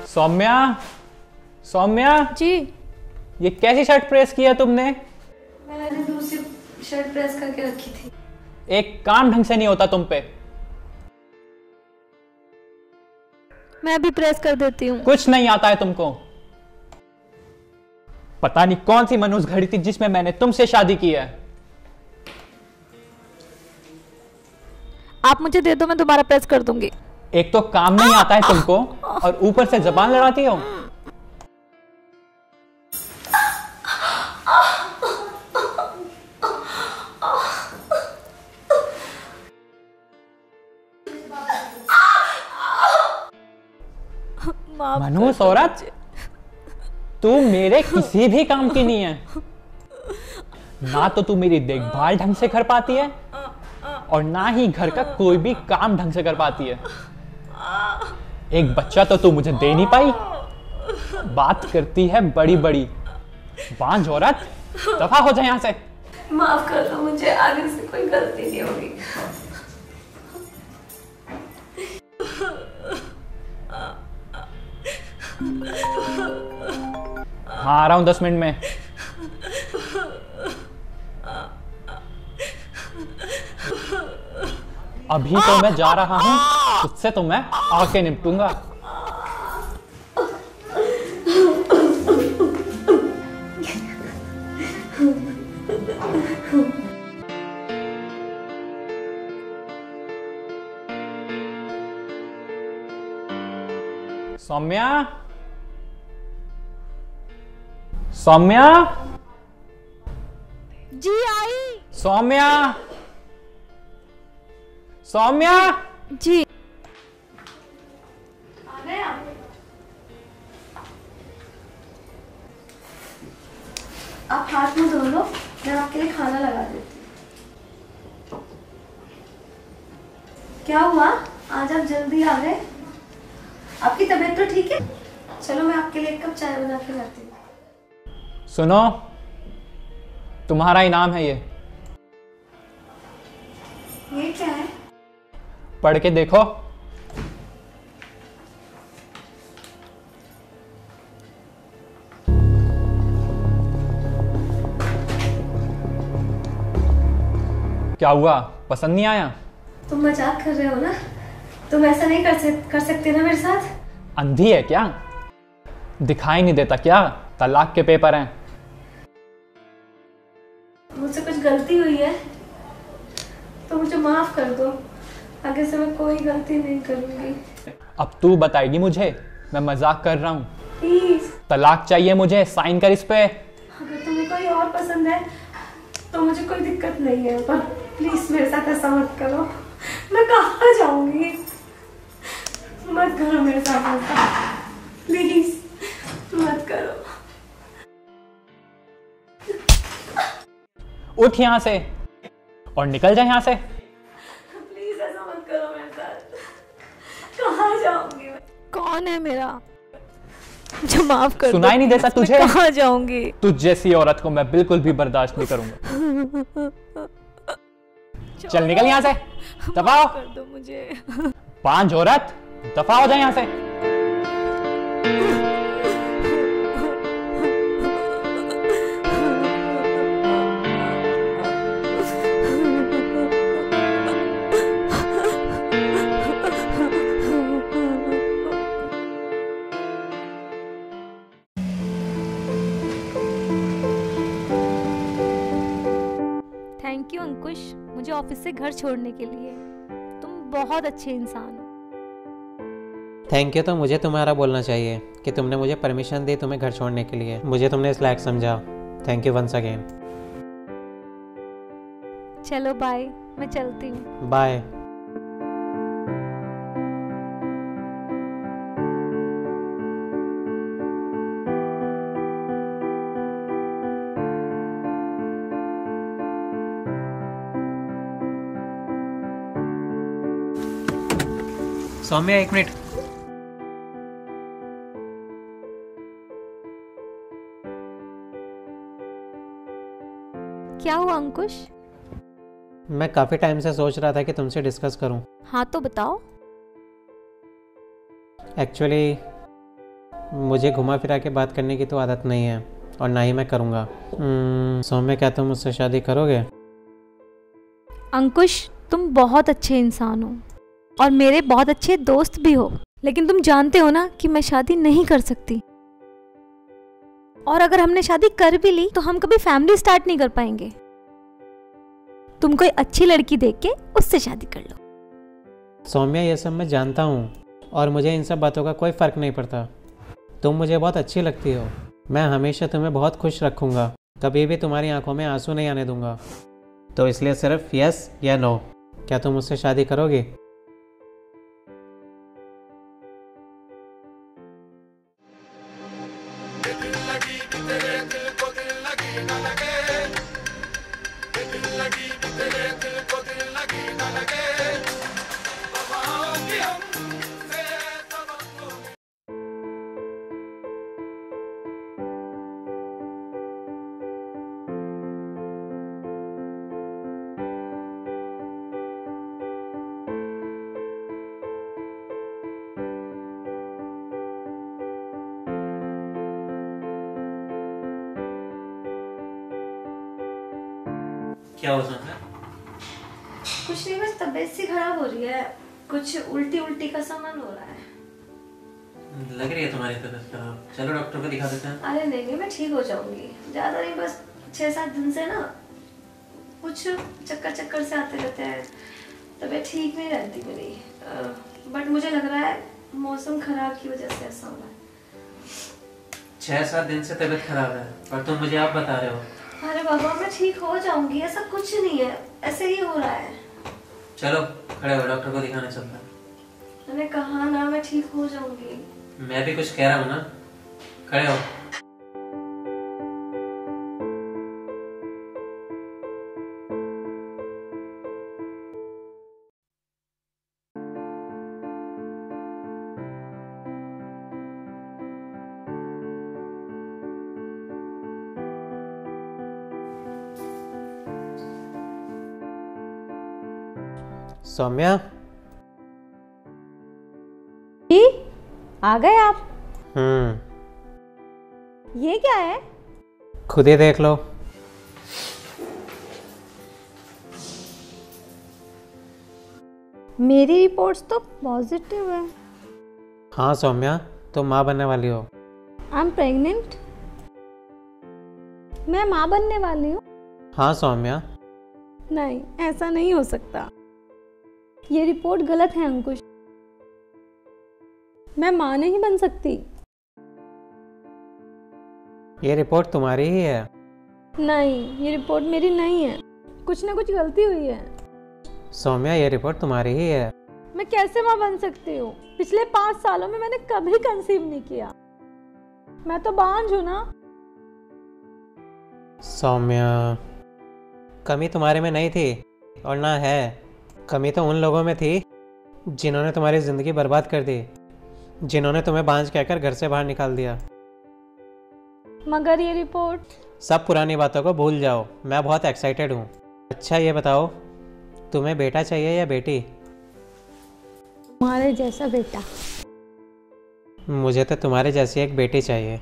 सौम्या, सौम्या जी। ये कैसी shirt press की है तुमने? मैंने दूसरी शर्ट प्रेस करके रखी थी। एक काम ढंग से नहीं होता तुम पे। मैं भी प्रेस कर देती हूँ। कुछ नहीं आता है तुमको। पता नहीं कौन सी मनुष्य घड़ी थी जिसमें मैंने तुमसे शादी की है। आप मुझे दे दो, मैं दोबारा प्रेस कर दूंगी। एक तो काम नहीं आता है तुमको और ऊपर से जबान लड़ाती हो। मनुष्य औरत, तू मेरे किसी भी काम की नहीं है। ना तो तू मेरी देखभाल ढंग से कर पाती है और ना ही घर का कोई भी काम ढंग से कर पाती है। एक बच्चा तो तू मुझे दे नहीं पाई, बात करती है बड़ी बड़ी। बांझ औरत, दफा हो जाए यहां से। माफ कर दो मुझे, आगे से कोई गलती नहीं होगी। हाँ, आ रहा हूं 10 मिनट में। अभी तो मैं जा रहा हूं, उससे तो मैं आके निपटूंगा। सौम्या, सौम्या, जी आई। सौम्या, सौम्या। जी आ गए आप? आप हाथ मुंह धो लो, मैं आपके लिए खाना लगा देती हूँ। क्या हुआ, आज आप जल्दी आ गए? आपकी तबीयत तो ठीक है? चलो मैं आपके लिए एक कप चाय बना के लाती हूँ। सुनो, तुम्हारा इनाम है ये। ये क्या है? पढ़ के देखो। क्या हुआ, पसंद नहीं आया? तुम मजाक कर रहे हो ना? तुम ऐसा नहीं कर सकते ना मेरे साथ? अंधी है क्या? दिखाई नहीं देता क्या तलाक के पेपर हैं? मुझसे कुछ गलती हुई है तो मुझे माफ कर दो। आगे से मैं कोई गलती नहीं करूंगी। अब तू बताएगी मुझे? मैं मजाक कर रहा हूँ। प्लीज। तलाक चाहिए मुझे, साइन कर इस पे। अगर तुम्हें कोई और पसंद है तो मुझे कोई दिक्कत नहीं है, पर प्लीज मेरे साथ ऐसा मत करो। मैं कहाँ जाऊंगी? मत करो मेरे साथ ऐसा, प्लीज मत करो। उठ यहाँ से और निकल जा यहाँ से। प्लीज ऐसा मत करो मेरे साथ। कहाँ जाऊंगी मैं? कौन है मेरा? मुझे माफ कर दो। सुनाई नहीं देता तुझे? कहाँ जाऊंगी? तुझ जैसी औरत को मैं बिल्कुल भी बर्दाश्त नहीं करूंगा। चल निकल यहाँ से, दफा हो। कर दो मुझे। बांझ औरत, दफा हो जाए यहाँ से। थैंक यू अंकुश, मुझे ऑफिस से घर छोड़ने के लिए। तुम बहुत अच्छे इंसान हो। थैंक यू तो मुझे तुम्हारा बोलना चाहिए कि तुमने मुझे परमिशन दी तुम्हें घर छोड़ने के लिए। मुझे तुमने इस लायक समझा। Thank you once again. चलो बाय, मैं चलती हूँ। बाय। सौम्या, एक मिनट। क्या हुआ अंकुश? मैं काफ़ी टाइम से सोच रहा था कि तुमसे डिस्कस करूं। हाँ तो बताओ। एक्चुअली मुझे घुमा फिरा के बात करने की तो आदत नहीं है और ना ही मैं करूँगा। सौम्या, क्या तुम मुझसे शादी करोगे? अंकुश, तुम बहुत अच्छे इंसान हो और मेरे बहुत अच्छे दोस्त भी हो, लेकिन तुम जानते हो ना कि मैं शादी नहीं कर सकती। और अगर हमने शादी कर भी ली तो हम कभी फैमिली स्टार्ट नहीं कर पाएंगे। तुम कोई अच्छी लड़की देख के उससे शादी कर लो। सौम्या, ये सब मैं जानता हूँ और मुझे इन सब बातों का कोई फ़र्क नहीं पड़ता। तुम मुझे बहुत अच्छी लगती हो। मैं हमेशा तुम्हें बहुत खुश रखूँगा, कभी भी तुम्हारी आंखों में आंसू नहीं आने दूंगा। तो इसलिए सिर्फ यस या नो, क्या तुम मुझसे शादी करोगी? क्या हो सकता है? कुछ नहीं, बस तबीयत सी खराब हो रही है, कुछ उल्टी उल्टी का सा मन हो रहा है। लग रही है तुम्हारी तबीयत खराब। चलो डॉक्टर को दिखा देते हैं। अरे नहीं, मैं ठीक हो जाऊंगी। ज्यादा नहीं, बस 6-7 दिन से ना कुछ चक्कर से आते रहते हैं, तबीयत ठीक नहीं रहती मेरी। बट मुझे लग रहा है मौसम खराब की वजह से ऐसा हो रहा है। 6-7 दिन से तबीयत खराब है और तुम मुझे आप बता रहे हो? अरे बाबा, मैं ठीक हो जाऊंगी, ऐसा कुछ नहीं है, ऐसे ही हो रहा है। चलो खड़े हो, डॉक्टर को दिखाने चलते हैं। मैंने कहा ना मैं ठीक हो जाऊंगी। मैं भी कुछ कह रहा हूँ ना, खड़े हो। सौम्या, जी आ गए आप? ये क्या है? खुद ही देख लो। मेरी रिपोर्ट्स तो पॉजिटिव है। हाँ सौम्या, तुम माँ बनने वाली हो। I am pregnant. मैं माँ बनने वाली हूँ? हाँ सौम्या। नहीं, ऐसा नहीं हो सकता। ये रिपोर्ट गलत है अंकुश। मैं माँ नहीं बन सकती। ये रिपोर्ट तुम्हारी ही है। नहीं, ये रिपोर्ट मेरी नहीं है, कुछ ना कुछ गलती हुई है। सौम्या, ये रिपोर्ट तुम्हारी ही है। मैं कैसे माँ बन सकती हूँ? पिछले 5 सालों में मैंने कभी कंसीव नहीं किया। मैं तो बांझ हूँ ना। सौम्या, कमी तुम्हारे में नहीं थी और ना है। कमी तो उन लोगों में थी जिन्होंने तुम्हारी ज़िंदगी बर्बाद कर दी, जिन्होंने तुम्हें बांझ कहकर घर से बाहर निकाल दिया। मगर ये रिपोर्ट? सब पुरानी बातों को भूल जाओ, मैं बहुत एक्साइटेड हूँ। अच्छा ये बताओ, तुम्हें बेटा चाहिए या बेटी? तुम्हारे जैसा बेटा। मुझे तो तुम्हारे जैसी एक बेटी चाहिए।